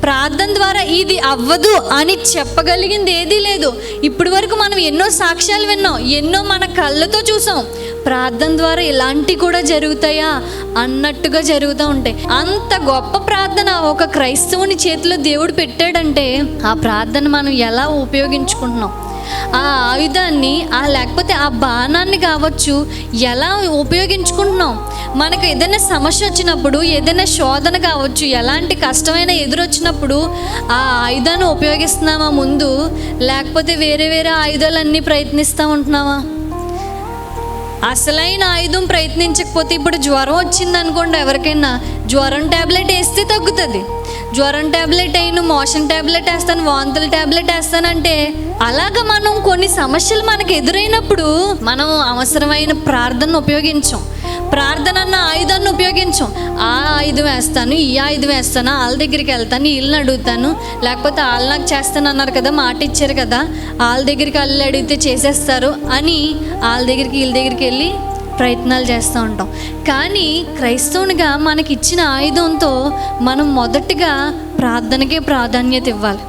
ప్రార్థన ద్వారా ఇది అవ్వదు అని చెప్పగలిగింది ఏదీ లేదు. ఇప్పటి వరకు మనం ఎన్నో సాక్ష్యాలు విన్నాం, ఎన్నో మన కళ్ళతో చూసాం. ప్రార్థన ద్వారా ఇలాంటివి కూడా జరుగుతాయా అన్నట్టుగా జరుగుతూ ఉంటాయి. అంత గొప్ప ప్రార్థన ఒక క్రైస్తవుని చేతిలో దేవుడు పెట్టాడంటే ఆ ప్రార్థన మనం ఎలా ఉపయోగించుకుంటున్నాం, ఆ ఆయుధాన్ని లేకపోతే ఆ బాణాన్ని కావచ్చు ఎలా ఉపయోగించుకుంటున్నాం. మనకు ఏదైనా సమస్య వచ్చినప్పుడు, ఏదైనా శోధన కావచ్చు, ఎలాంటి కష్టమైన ఎదురొచ్చినప్పుడు ఆ ఆయుధాన్ని ఉపయోగిస్తున్నామా ముందు, లేకపోతే వేరే వేరే ఆయుధాలన్నీ ప్రయత్నిస్తూ ఉంటున్నామా? అసలైన ఆయుధం ప్రయత్నించకపోతే, ఇప్పుడు జ్వరం వచ్చింది అనుకోండి, ఎవరికైనా జ్వరం ట్యాబ్లెట్ వేస్తే తగ్గుతుంది. జ్వరం ట్యాబ్లెట్ అయిన, మోషన్ ట్యాబ్లెట్ వేస్తాను, వాంతుల ట్యాబ్లెట్ వేస్తానంటే, అలాగా మనం కొన్ని సమస్యలు మనకు ఎదురైనప్పుడు మనం అవసరమైన ప్రార్థనను ఉపయోగించాం. ప్రార్థన అన్న ఆయుధాన్ని ఉపయోగించాం. ఆ ఆయుధం వేస్తాను, ఈ ఆయుధం వేస్తాను, వాళ్ళ దగ్గరికి వెళ్తాను, వీళ్ళని అడుగుతాను, లేకపోతే వాళ్ళు నాకు చేస్తాను అన్నారు కదా, మాట ఇచ్చారు కదా, వాళ్ళ దగ్గరికి వాళ్ళు అడిగితే చేసేస్తారు అని వాళ్ళ దగ్గరికి వీళ్ళ దగ్గరికి వెళ్ళి ప్రయత్నాలు చేస్తూ ఉంటాం. కానీ క్రైస్తవునిగా మనకి ఇచ్చిన ఆయుధంతో మనం మొదటిగా ప్రార్థనకే ప్రాధాన్యత ఇవ్వాలి.